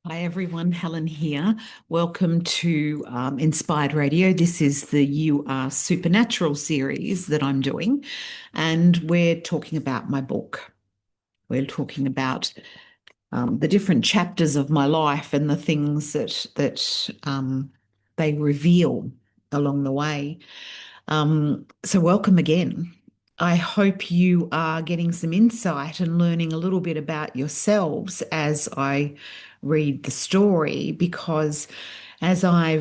Hi everyone, Helen here. Welcome to Inspired Radio. This is the You Are Supernatural series that I'm doing, and we're talking about my book. We're talking about the different chapters of my life and the things that they reveal along the way. So welcome again. I hope you are getting some insight and learning a little bit about yourselves as I read the story, because as I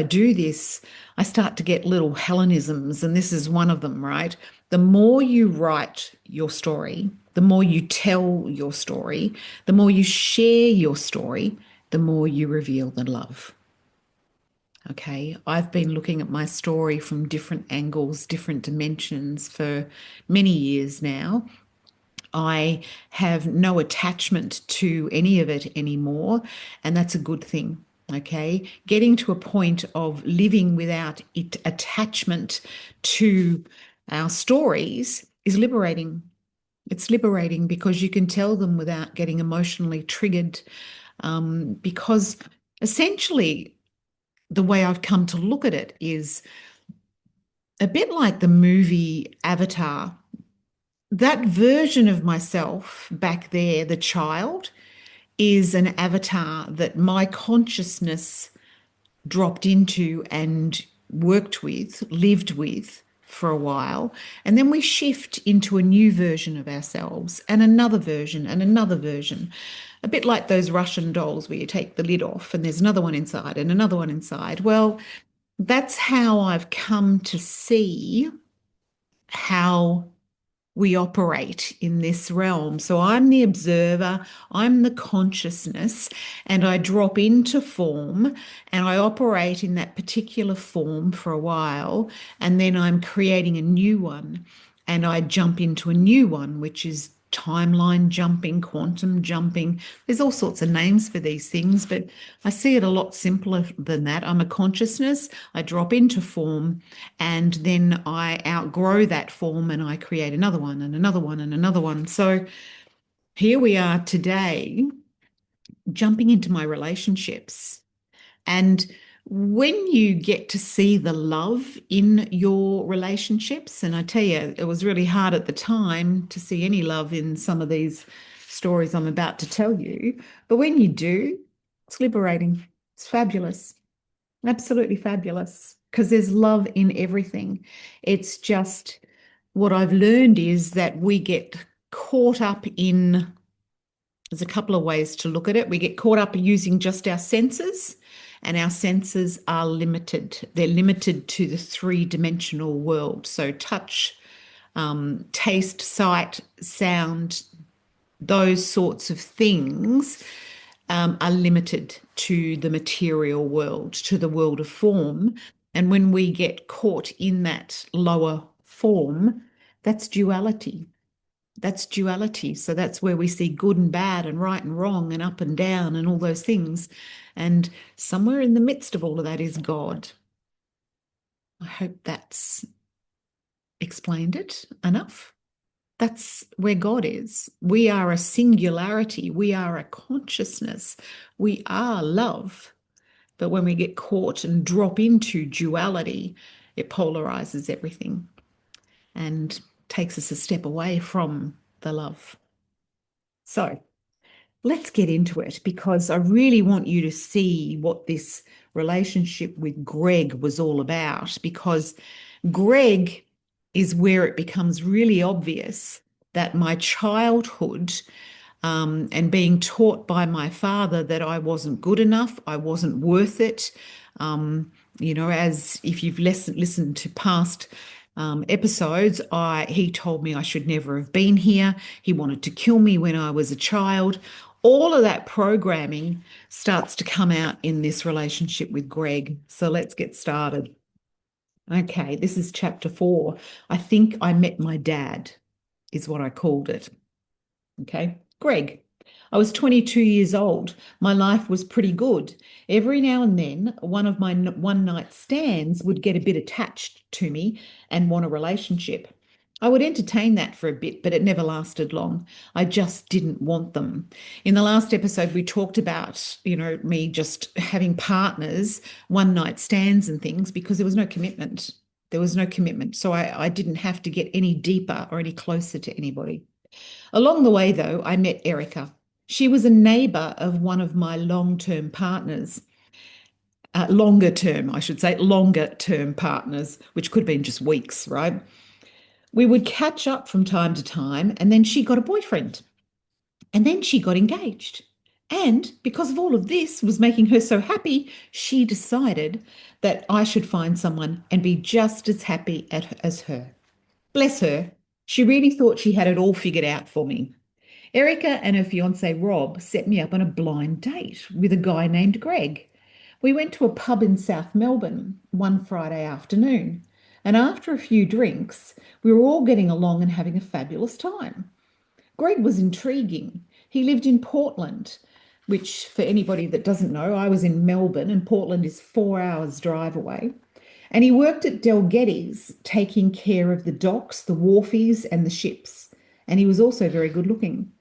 do this, I start to get little Helenisms, and this is one of them, right? The more you write your story, the more you tell your story, the more you share your story, the more you reveal the love. Okay, I've been looking at my story from different angles, different dimensions for many years now. I have no attachment to any of it anymore, and that's a good thing. Okay, getting to a point of living without attachment to our stories is liberating. It's liberating because you can tell them without getting emotionally triggered. Because essentially, the way I've come to look at it is a bit like the movie Avatar. That version of myself back there, the child, is an avatar that my consciousness dropped into and worked with, lived with for a while. And then we shift into a new version of ourselves and another version and another version. A bit like those Russian dolls where you take the lid off and there's another one inside and another one inside. Well, that's how I've come to see how we operate in this realm. So I'm the observer, I'm the consciousness, and I drop into form and I operate in that particular form for a while, and then I'm creating a new one and I jump into a new one, which is timeline jumping, quantum jumping. There's all sorts of names for these things, but I see it a lot simpler than that. I'm a consciousness, I drop into form, and then I outgrow that form and I create another one and another one and another one. So here we are today, jumping into my relationships. And when you get to see the love in your relationships, and I tell you, it was really hard at the time to see any love in some of these stories I'm about to tell you. But when you do, it's liberating. It's fabulous. Absolutely fabulous. Because there's love in everything. It's just what I've learned is that we get caught up in, there's a couple of ways to look at it. We get caught up using just our senses, and our senses are limited. They're limited to the three-dimensional world. So touch, taste, sight, sound, those sorts of things are limited to the material world, to the world of form. And when we get caught in that lower form, that's duality. That's duality. So that's where we see good and bad and right and wrong and up and down and all those things. And somewhere in the midst of all of that is God. I hope that's explained it enough. That's where God is. We are a singularity. We are a consciousness. We are love. But when we get caught and drop into duality, it polarizes everything and takes us a step away from the love. So let's get into it, because I really want you to see what this relationship with Greg was all about, because Greg is where it becomes really obvious that my childhood, and being taught by my father that I wasn't good enough, I wasn't worth it. As if you've listened to past episodes, he told me I should never have been here. He wanted to kill me when I was a child. All of that programming starts to come out in this relationship with Greg. So let's get started. Okay, this is chapter 4. I think I met my dad, is what I called it. Okay, Greg. I was 22 years old. My life was pretty good. Every now and then, one of my one night stands would get a bit attached to me and want a relationship. I would entertain that for a bit, but it never lasted long. I just didn't want them. In the last episode, we talked about, me just having partners, one night stands and things because there was no commitment. There was no commitment. So I didn't have to get any deeper or any closer to anybody. Along the way, though, I met Erica. She was a neighbour of one of my long-term partners, longer term, I should say, longer term partners, which could have been just weeks, right? We would catch up from time to time, and then she got a boyfriend, and then she got engaged. And because of all of this was making her so happy, she decided that I should find someone and be just as happy as her. Bless her. She really thought she had it all figured out for me. Erica and her fiance Rob set me up on a blind date with a guy named Greg. We went to a pub in South Melbourne one Friday afternoon, and after a few drinks, we were all getting along and having a fabulous time. Greg was intriguing. He lived in Portland, which, for anybody that doesn't know, I was in Melbourne, and Portland is 4 hours drive away. And he worked at Delgetty's, taking care of the docks, the wharfies, and the ships. And he was also very good looking.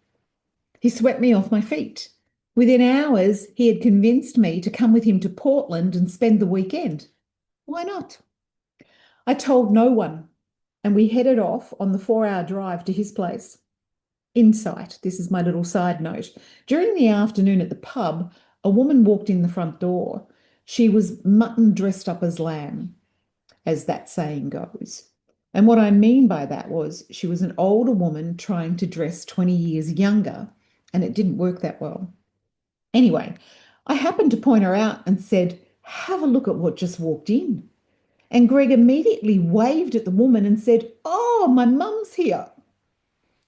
He swept me off my feet. Within hours, he had convinced me to come with him to Portland and spend the weekend. Why not? I told no one, and we headed off on the 4 hour drive to his place. Insight, this is my little side note. During the afternoon at the pub, a woman walked in the front door. She was mutton dressed up as lamb, as that saying goes. And what I mean by that was she was an older woman trying to dress 20 years younger, and it didn't work that well. Anyway, I happened to point her out and said, "Have a look at what just walked in." And Greg immediately waved at the woman and said, "Oh, my mum's here."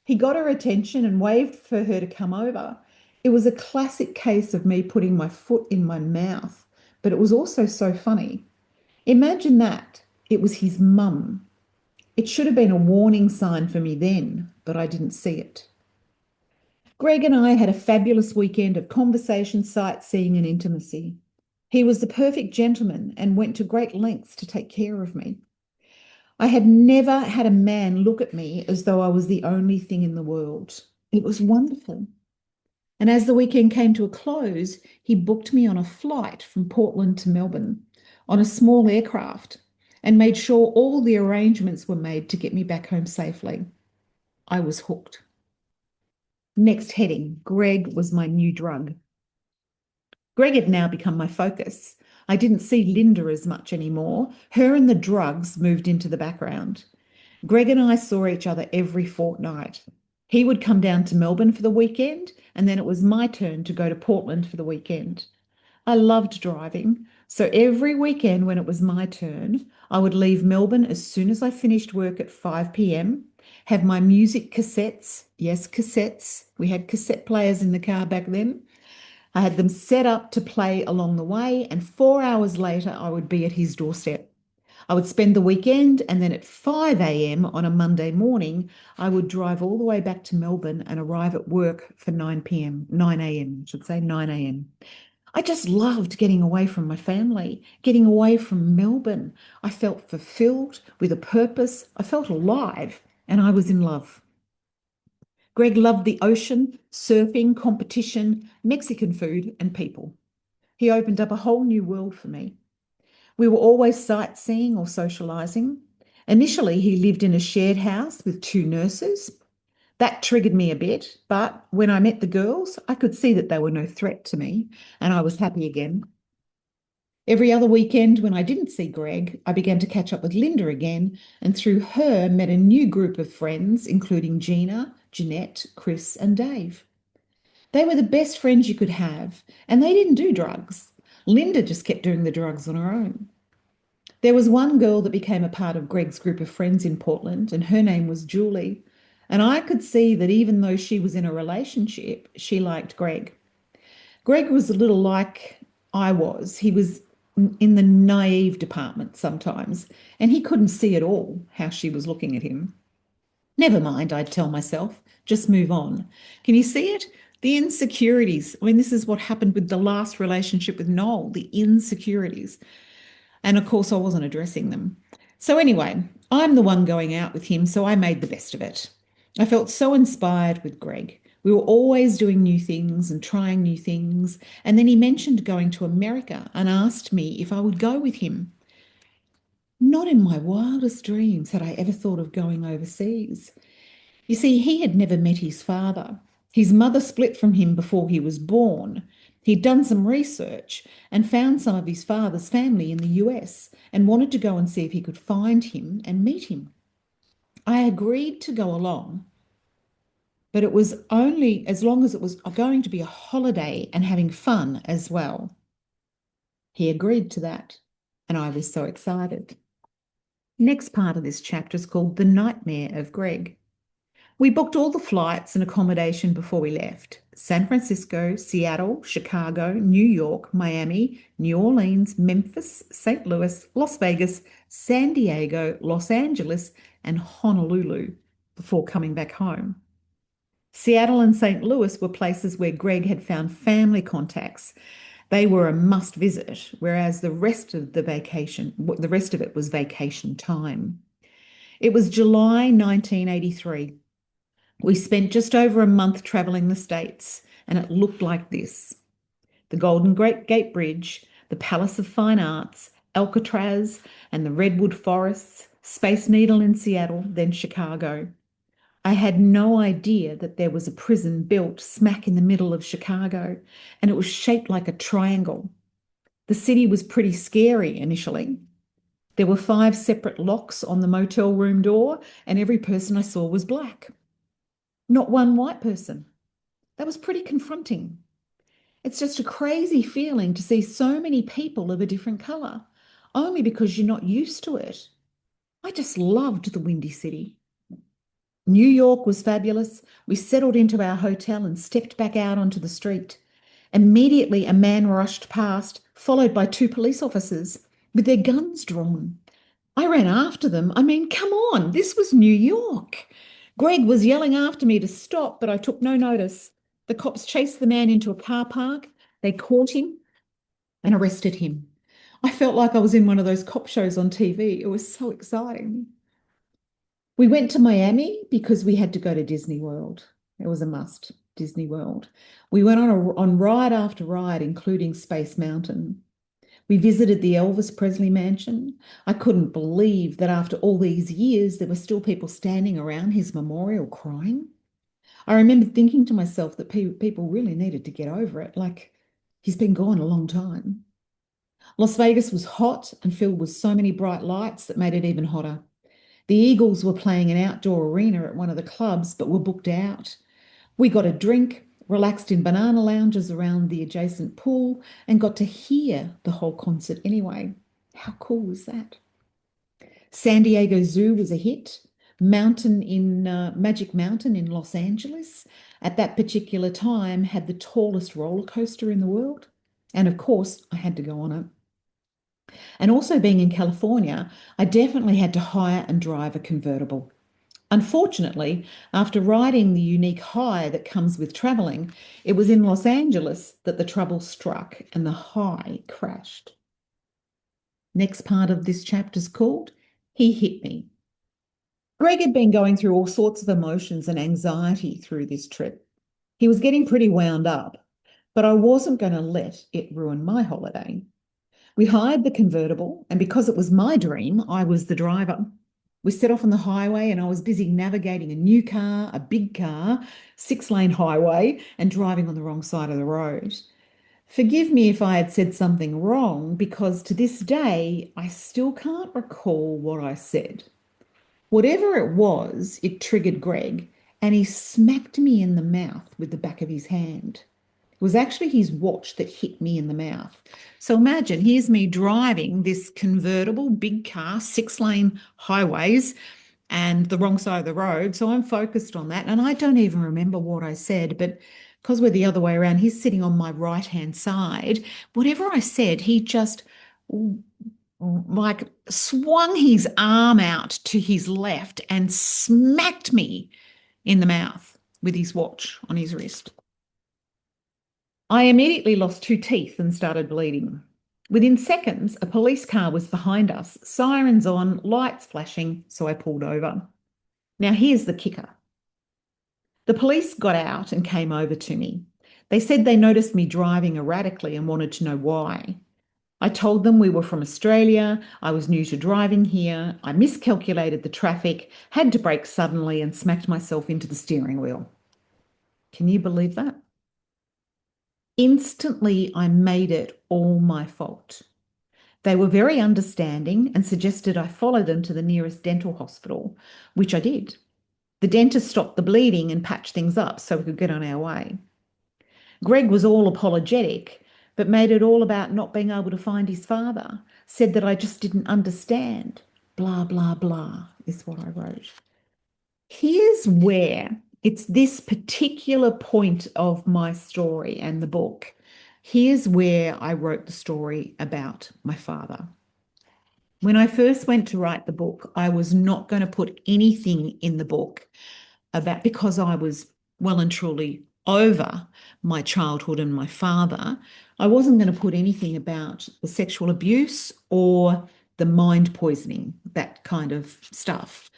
He got her attention and waved for her to come over. It was a classic case of me putting my foot in my mouth, but it was also so funny. Imagine that. It was his mum. It should have been a warning sign for me then, but I didn't see it. Greg and I had a fabulous weekend of conversation, sightseeing, and intimacy. He was the perfect gentleman and went to great lengths to take care of me. I had never had a man look at me as though I was the only thing in the world. It was wonderful. And as the weekend came to a close, he booked me on a flight from Portland to Melbourne on a small aircraft and made sure all the arrangements were made to get me back home safely. I was hooked. Next heading, Greg was my new drug. Greg had now become my focus. I didn't see Linda as much anymore. Her and the drugs moved into the background. Greg and I saw each other every fortnight. He would come down to Melbourne for the weekend, and then it was my turn to go to Portland for the weekend. I loved driving, so every weekend when it was my turn, I would leave Melbourne as soon as I finished work at 5 p.m., have my music cassettes, yes, cassettes, we had cassette players in the car back then. I had them set up to play along the way, and 4 hours later, I would be at his doorstep. I would spend the weekend, and then at 5 a.m. on a Monday morning, I would drive all the way back to Melbourne and arrive at work for 9 p.m., 9 a.m., I should say 9 a.m. I just loved getting away from my family, getting away from Melbourne. I felt fulfilled with a purpose. I felt alive, and I was in love. Greg loved the ocean, surfing, competition, Mexican food, and people. He opened up a whole new world for me. We were always sightseeing or socialising. Initially, he lived in a shared house with two nurses. That triggered me a bit, but when I met the girls, I could see that they were no threat to me, and I was happy again. Every other weekend, when I didn't see Greg, I began to catch up with Linda again, and through her met a new group of friends, including Gina, Jeanette, Chris, and Dave. They were the best friends you could have, and they didn't do drugs. Linda just kept doing the drugs on her own. There was one girl that became a part of Greg's group of friends in Portland, and her name was Julie. And I could see that even though she was in a relationship, she liked Greg. Greg was a little like I was. He was in the naive department sometimes, and he couldn't see at all how she was looking at him. Never mind, I'd tell myself, just move on. Can you see it? The insecurities. I mean, this is what happened with the last relationship with Noel, the insecurities. And of course, I wasn't addressing them. So, anyway, I'm the one going out with him, so I made the best of it. I felt so inspired with Greg. We were always doing new things and trying new things. And then he mentioned going to America and asked me if I would go with him. Not in my wildest dreams had I ever thought of going overseas. You see, he had never met his father. His mother split from him before he was born. He'd done some research and found some of his father's family in the US and wanted to go and see if he could find him and meet him. I agreed to go along, but it was only as long as it was going to be a holiday and having fun as well. He agreed to that, and I was so excited. Next part of this chapter is called The Nightmare of Greg. We booked all the flights and accommodation before we left. San Francisco, Seattle, Chicago, New York, Miami, New Orleans, Memphis, St. Louis, Las Vegas, San Diego, Los Angeles, and Honolulu before coming back home. Seattle and St. Louis were places where Greg had found family contacts. They were a must visit, whereas the rest of it was vacation time. It was July 1983. We spent just over a month traveling the States, and it looked like this: the Golden Gate Bridge, the Palace of Fine Arts, Alcatraz, and the Redwood Forests, Space Needle in Seattle, then Chicago. I had no idea that there was a prison built smack in the middle of Chicago, and it was shaped like a triangle. The city was pretty scary initially. There were 5 separate locks on the motel room door, and every person I saw was black. Not one white person. That was pretty confronting. It's just a crazy feeling to see so many people of a different color, only because you're not used to it. I just loved the Windy City. New York was fabulous. We settled into our hotel and stepped back out onto the street. Immediately, a man rushed past, followed by 2 police officers with their guns drawn. I ran after them. I mean, come on, this was New York. Greg was yelling after me to stop, but I took no notice. The cops chased the man into a car park. They caught him and arrested him. I felt like I was in one of those cop shows on TV. It was so exciting. We went to Miami because we had to go to Disney World. It was a must, Disney World. We went on ride after ride, including Space Mountain. We visited the Elvis Presley mansion. I couldn't believe that after all these years, there were still people standing around his memorial crying. I remember thinking to myself that people really needed to get over it, like he's been gone a long time. Las Vegas was hot and filled with so many bright lights that made it even hotter. The Eagles were playing an outdoor arena at one of the clubs, but were booked out. We got a drink, relaxed in banana lounges around the adjacent pool, and got to hear the whole concert anyway. How cool was that? San Diego Zoo was a hit. Magic Mountain in Los Angeles at that particular time had the tallest roller coaster in the world. And of course, I had to go on it. And also being in California, I definitely had to hire and drive a convertible. Unfortunately, after riding the unique high that comes with traveling, it was in Los Angeles that the trouble struck and the high crashed. Next part of this chapter is called He Hit Me. Greg had been going through all sorts of emotions and anxiety through this trip. He was getting pretty wound up, but I wasn't going to let it ruin my holiday. We hired the convertible, and because it was my dream, I was the driver. We set off on the highway, and I was busy navigating a new car, a big car, 6-lane highway, and driving on the wrong side of the road. Forgive me if I had said something wrong, because to this day, I still can't recall what I said. Whatever it was, it triggered Greg, and he smacked me in the mouth with the back of his hand. It was actually his watch that hit me in the mouth. So imagine, here's me driving this convertible big car, 6-lane highways, and the wrong side of the road. So I'm focused on that. And I don't even remember what I said, but because we're the other way around, he's sitting on my right-hand side. Whatever I said, he just like swung his arm out to his left and smacked me in the mouth with his watch on his wrist. I immediately lost 2 teeth and started bleeding. Within seconds, a police car was behind us, sirens on, lights flashing, so I pulled over. Now, here's the kicker. The police got out and came over to me. They said they noticed me driving erratically and wanted to know why. I told them we were from Australia, I was new to driving here, I miscalculated the traffic, had to brake suddenly, and smacked myself into the steering wheel. Can you believe that? Instantly, I made it all my fault. They were very understanding and suggested I follow them to the nearest dental hospital, which I did. The dentist stopped the bleeding and patched things up so we could get on our way. Greg was all apologetic, but made it all about not being able to find his father, said that I just didn't understand. Blah, blah, blah, is what I wrote. Here's where it's this particular point of my story and the book. Here's where I wrote the story about my father. When I first went to write the book, I was not going to put anything in the book about because I was well and truly over my childhood and my father. I wasn't going to put anything about the sexual abuse or the mind poisoning, that kind of stuff.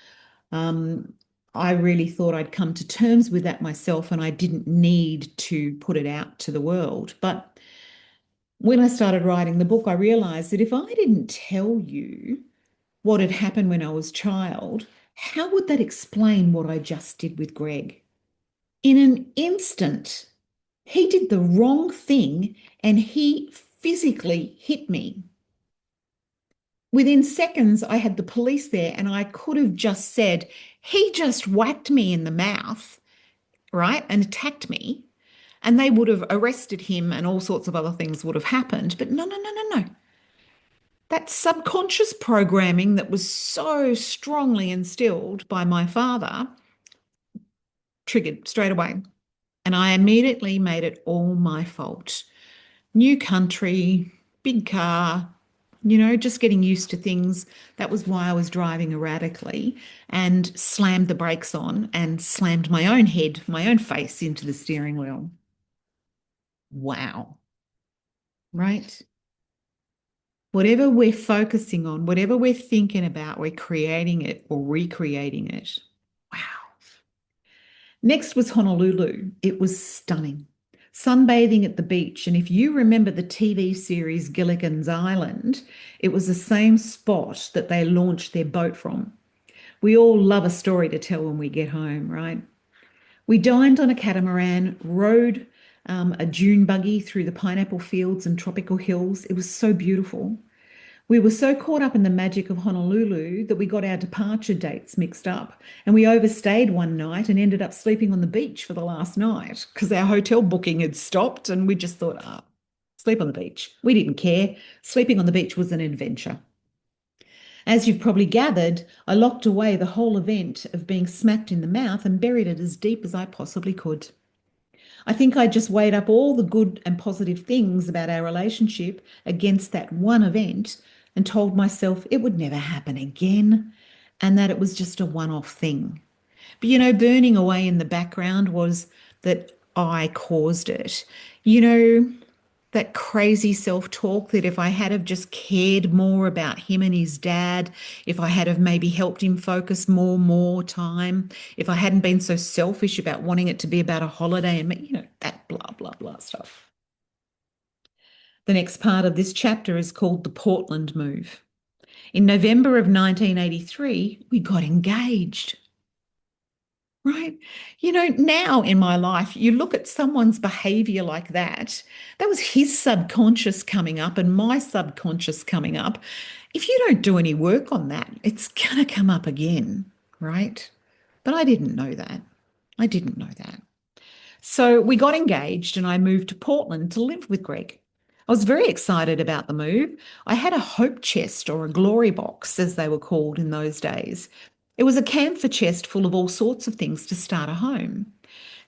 Um, I really thought I'd come to terms with that myself and I didn't need to put it out to the world. But when I started writing the book, I realized that if I didn't tell you what had happened when I was a child, how would that explain what I just did with Greg? In an instant, he did the wrong thing and he physically hit me. Within seconds, I had the police there and I could have just said, he just whacked me in the mouth, right, and attacked me. And they would have arrested him and all sorts of other things would have happened. But no, no, no, no, no. That subconscious programming that was so strongly instilled by my father triggered straight away. And I immediately made it all my fault. New country, big car, just getting used to things. That was why I was driving erratically and slammed the brakes on and slammed my own head, my own face into the steering wheel. Wow. Right? Whatever we're focusing on, whatever we're thinking about, we're creating it or recreating it. Wow. Next was Honolulu. It was stunning. Sunbathing at the beach. And if you remember the TV series Gilligan's Island, it was the same spot that they launched their boat from. We all love a story to tell when we get home, right? We dined on a catamaran, rode a dune buggy through the pineapple fields and tropical hills. It was so beautiful. We were so caught up in the magic of Honolulu that we got our departure dates mixed up and we overstayed one night and ended up sleeping on the beach for the last night because our hotel booking had stopped and we just thought, sleep on the beach. We didn't care. Sleeping on the beach was an adventure. As you've probably gathered, I locked away the whole event of being smacked in the mouth and buried it as deep as I possibly could. I think I just weighed up all the good and positive things about our relationship against that one event and told myself it would never happen again and that it was just a one-off thing. But burning away in the background was that I caused it. That crazy self-talk that if I had have just cared more about him and his dad, if I had have maybe helped him focus more time, if I hadn't been so selfish about wanting it to be about a holiday and that blah, blah, blah stuff. The next part of this chapter is called the Portland move. In November of 1983, we got engaged. Right. Now in my life, you look at someone's behavior like that was his subconscious coming up and my subconscious coming up. If you don't do any work on that, it's going to come up again. Right. But I didn't know that. I didn't know that. So we got engaged and I moved to Portland to live with Greg. I was very excited about the move. I had a hope chest or a glory box, as they were called in those days. It was a camphor chest full of all sorts of things to start a home.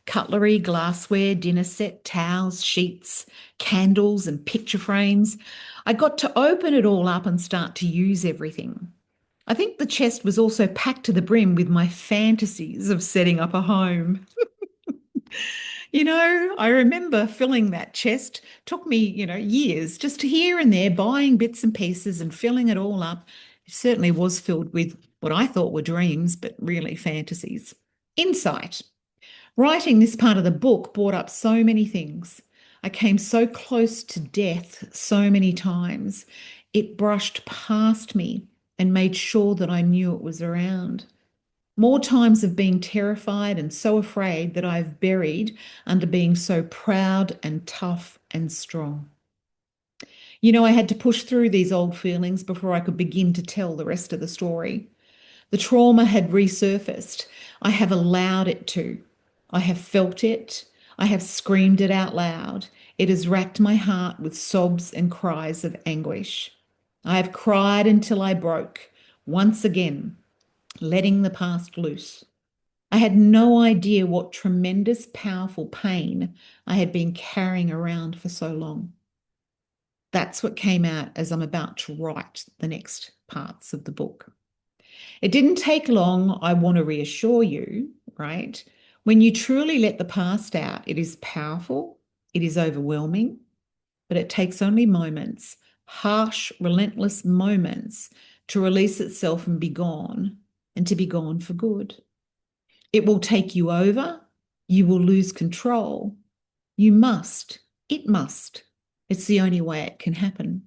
Cutlery, glassware, dinner set, towels, sheets, candles and picture frames. I got to open it all up and start to use everything. I think the chest was also packed to the brim with my fantasies of setting up a home. I remember filling that chest. Took me, years just here and there, buying bits and pieces and filling it all up. It certainly was filled with what I thought were dreams, but really fantasies. Insight. Writing this part of the book brought up so many things. I came so close to death so many times. It brushed past me and made sure that I knew it was around. More times of being terrified and so afraid that I've buried under being so proud and tough and strong. I had to push through these old feelings before I could begin to tell the rest of the story. The trauma had resurfaced. I have allowed it to. I have felt it. I have screamed it out loud. It has racked my heart with sobs and cries of anguish. I have cried until I broke, once again, letting the past loose. I had no idea what tremendous, powerful pain I had been carrying around for so long. That's what came out as I'm about to write the next parts of the book. It didn't take long, I want to reassure you, right? When you truly let the past out, it is powerful, it is overwhelming, but it takes only moments, harsh, relentless moments, to release itself and be gone, and to be gone for good. It will take you over. You will lose control. You must. It must. It's the only way it can happen.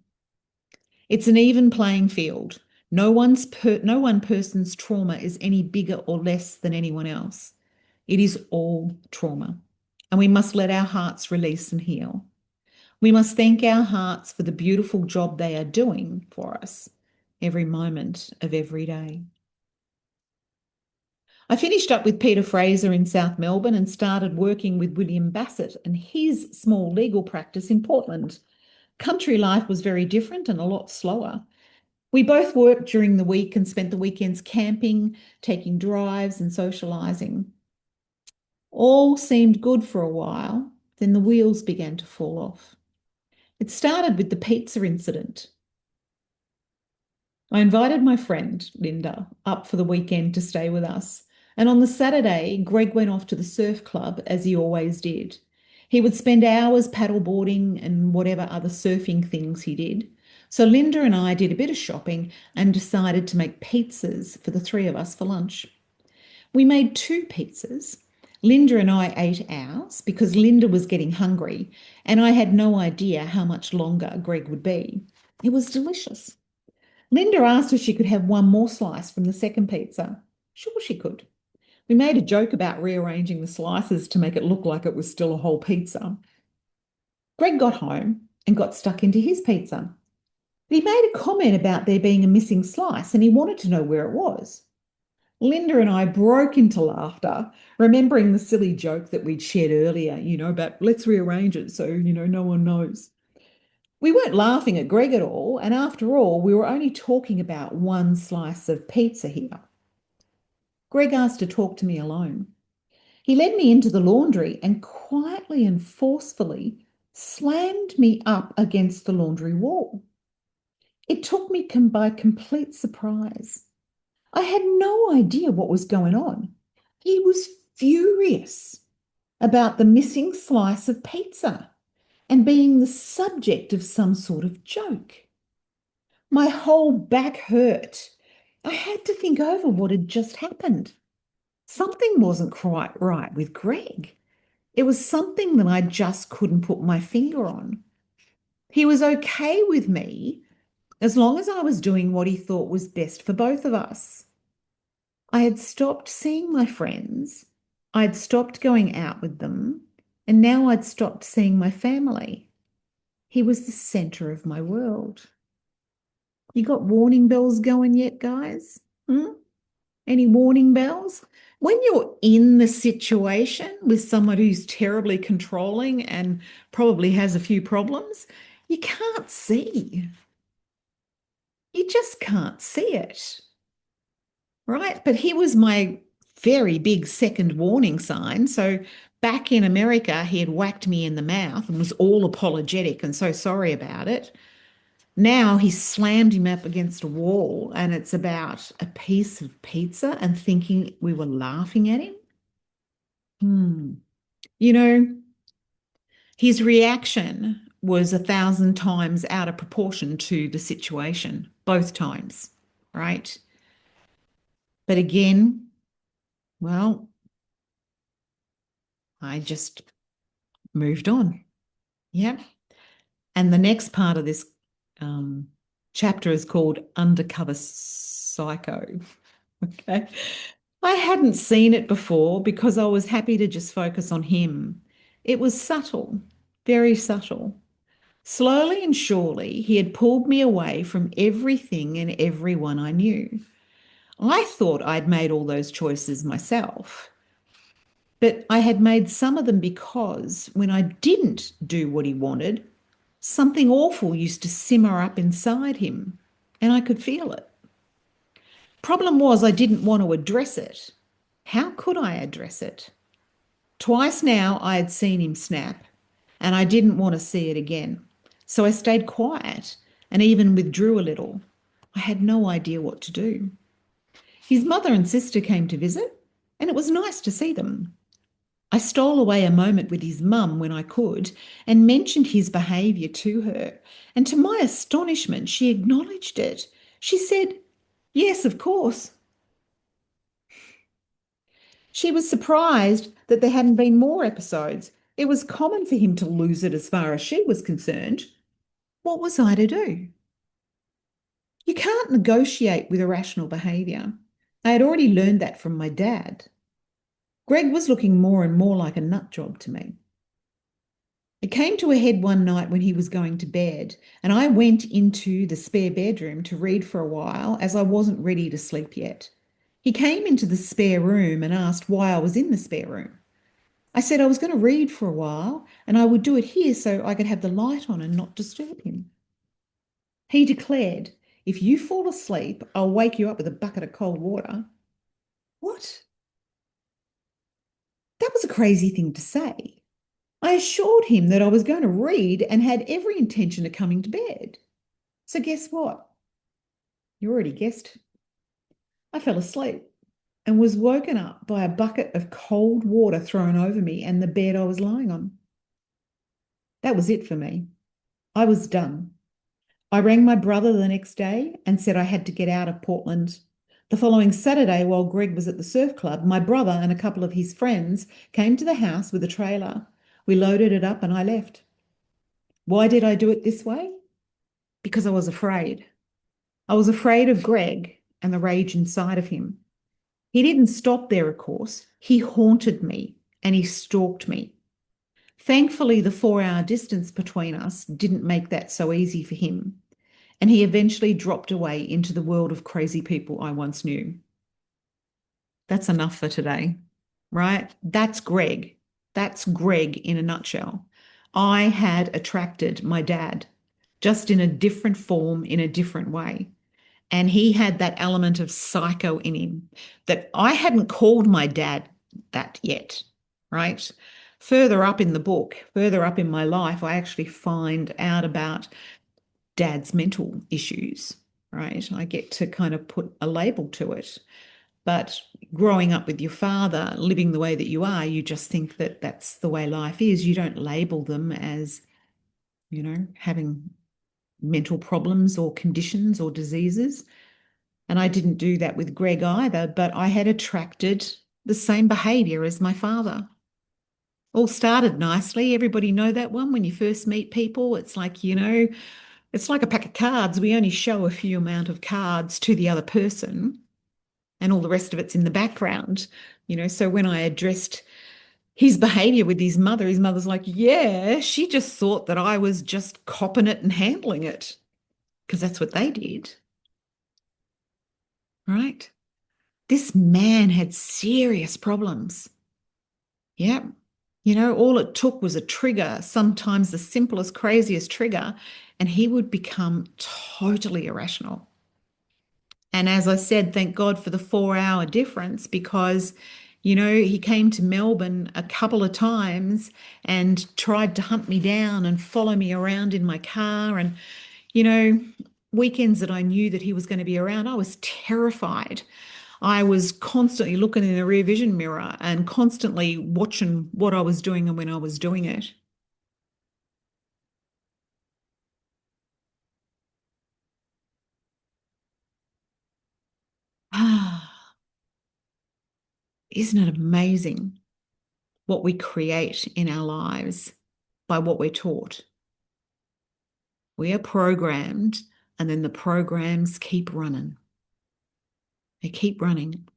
It's an even playing field. No one person's trauma is any bigger or less than anyone else. It is all trauma. And we must let our hearts release and heal. We must thank our hearts for the beautiful job they are doing for us every moment of every day. I finished up with Peter Fraser in South Melbourne and started working with William Bassett and his small legal practice in Portland. Country life was very different and a lot slower. We both worked during the week and spent the weekends camping, taking drives, and socialising. All seemed good for a while, then the wheels began to fall off. It started with the pizza incident. I invited my friend, Linda, up for the weekend to stay with us. And on the Saturday, Greg went off to the surf club as he always did. He would spend hours paddleboarding and whatever other surfing things he did. So Linda and I did a bit of shopping and decided to make pizzas for the three of us for lunch. We made two pizzas. Linda and I ate ours because Linda was getting hungry and I had no idea how much longer Greg would be. It was delicious. Linda asked if she could have one more slice from the second pizza. Sure, she could. We made a joke about rearranging the slices to make it look like it was still a whole pizza. Greg got home and got stuck into his pizza. He made a comment about there being a missing slice and he wanted to know where it was. Linda and I broke into laughter, remembering the silly joke that we'd shared earlier, about let's rearrange it so, no one knows. We weren't laughing at Greg at all, and after all, we were only talking about one slice of pizza here. Greg asked to talk to me alone. He led me into the laundry and quietly and forcefully slammed me up against the laundry wall. It took me by complete surprise. I had no idea what was going on. He was furious about the missing slice of pizza and being the subject of some sort of joke. My whole back hurt. I had to think over what had just happened. Something wasn't quite right with Greg. It was something that I just couldn't put my finger on. He was okay with me as long as I was doing what he thought was best for both of us. I had stopped seeing my friends. I'd stopped going out with them. And now I'd stopped seeing my family. He was the center of my world. You got warning bells going yet, guys? Any warning bells? When you're in the situation with someone who's terribly controlling and probably has a few problems, you can't see. You just can't see it, right? But he was my very big second warning sign. So back in America, he had whacked me in the mouth and was all apologetic and so sorry about it. Now he slammed him up against a wall and it's about a piece of pizza and thinking we were laughing at him. You know, his reaction was 1,000 times out of proportion to the situation, both times, right? But again, well, I just moved on. Yeah. And the next part of this um, chapter is called Undercover Psycho. Okay. I hadn't seen it before because I was happy to just focus on him. It was subtle, very subtle. Slowly and surely, he had pulled me away from everything and everyone I knew. I thought I'd made all those choices myself, but I had made some of them because when I didn't do what he wanted, something awful used to simmer up inside him, and I could feel it. Problem was, I didn't want to address it. How could I address it? Twice now I had seen him snap, and I didn't want to see it again. So I stayed quiet and even withdrew a little. I had no idea what to do. His mother and sister came to visit, and it was nice to see them. I stole away a moment with his mum when I could and mentioned his behaviour to her. And to my astonishment, she acknowledged it. She said, "Yes, of course." She was surprised that there hadn't been more episodes. It was common for him to lose it as far as she was concerned. What was I to do? You can't negotiate with irrational behaviour. I had already learned that from my dad. Greg was looking more and more like a nut job to me. It came to a head one night when he was going to bed, and I went into the spare bedroom to read for a while as I wasn't ready to sleep yet. He came into the spare room and asked why I was in the spare room. I said I was going to read for a while and I would do it here so I could have the light on and not disturb him. He declared, "If you fall asleep, I'll wake you up with a bucket of cold water." What? That was a crazy thing to say. I assured him that I was going to read and had every intention of coming to bed. So guess what? You already guessed. I fell asleep and was woken up by a bucket of cold water thrown over me and the bed I was lying on. That was it for me. I was done. I rang my brother the next day and said I had to get out of Portland. The following Saturday, while Greg was at the surf club, my brother and a couple of his friends came to the house with a trailer. We loaded it up and I left. Why did I do it this way? Because I was afraid. I was afraid of Greg and the rage inside of him. He didn't stop there, of course. He haunted me and he stalked me. Thankfully, the 4 hour distance between us didn't make that so easy for him, and he eventually dropped away into the world of crazy people I once knew. That's enough for today, right? That's Greg. That's Greg in a nutshell. I had attracted my dad, just in a different form, in a different way. And he had that element of psycho in him that I hadn't called my dad that yet, right? Further up in the book, further up in my life, I actually find out about dad's mental issues, right? I get to kind of put a label to it. But growing up with your father, living the way that you are, you just think that that's the way life is. You don't label them as, having mental problems or conditions or diseases. And I didn't do that with Greg either, but I had attracted the same behavior as my father. All started nicely. Everybody know that one when you first meet people. It's like, it's like a pack of cards. We only show a few amount of cards to the other person, and all the rest of it's in the background. So when I addressed his behavior with his mother's like, yeah, she just thought that I was just copping it and handling it because that's what they did, right? This man had serious problems. Yeah. All it took was a trigger, sometimes the simplest, craziest trigger, and he would become totally irrational. And as I said, thank God for the 4 hour difference because, he came to Melbourne a couple of times and tried to hunt me down and follow me around in my car. And, you know, weekends that I knew that he was going to be around, I was terrified. I was constantly looking in the rear vision mirror and constantly watching what I was doing and when I was doing it. Ah, isn't it amazing what we create in our lives by what we're taught? We are programmed, and then the programs keep running. They keep running.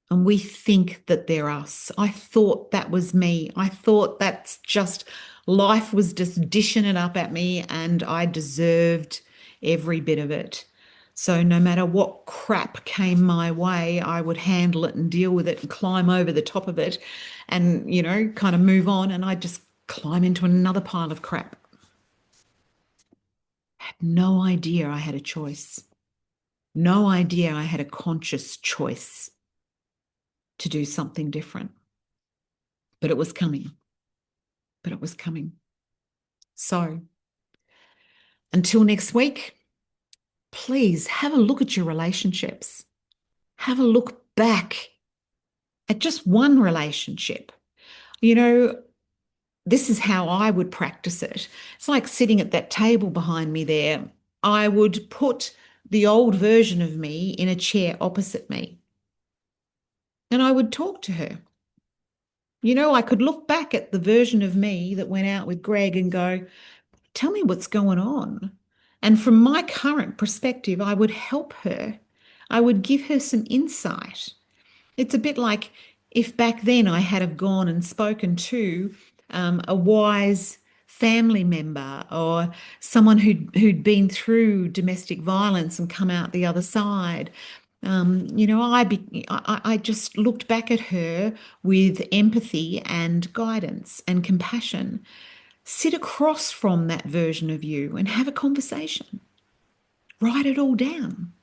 And we think that they're us. I thought that was me. I thought that's just life was just dishing it up at me and I deserved every bit of it. So no matter what crap came my way, I would handle it and deal with it and climb over the top of it and, kind of move on. And I'd just climb into another pile of crap. I had no idea I had a choice. No idea I had a conscious choice to do something different. But it was coming. But it was coming. So until next week, please have a look at your relationships. Have a look back at just one relationship. You know, this is how I would practice it. It's like sitting at that table behind me there. I would put the old version of me in a chair opposite me and I would talk to her. I could look back at the version of me that went out with Greg and go, tell me what's going on. And from my current perspective, I would help her. I would give her some insight. It's a bit like if back then I had have gone and spoken to a wise family member or someone who'd been through domestic violence and come out the other side. I just looked back at her with empathy and guidance and compassion. Sit across from that version of you and have a conversation. Write it all down.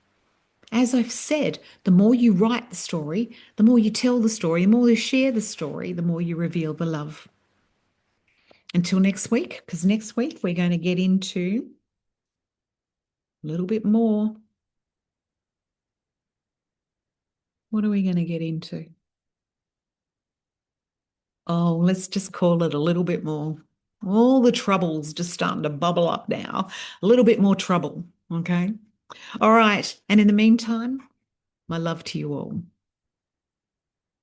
As I've said, the more you write the story, the more you tell the story, the more you share the story, the more you reveal the love. Until next week, because next week we're going to get into a little bit more. What are we going to get into? Oh, let's just call it a little bit more. All the trouble's just starting to bubble up now. A little bit more trouble. Okay. All right. And in the meantime, my love to you all.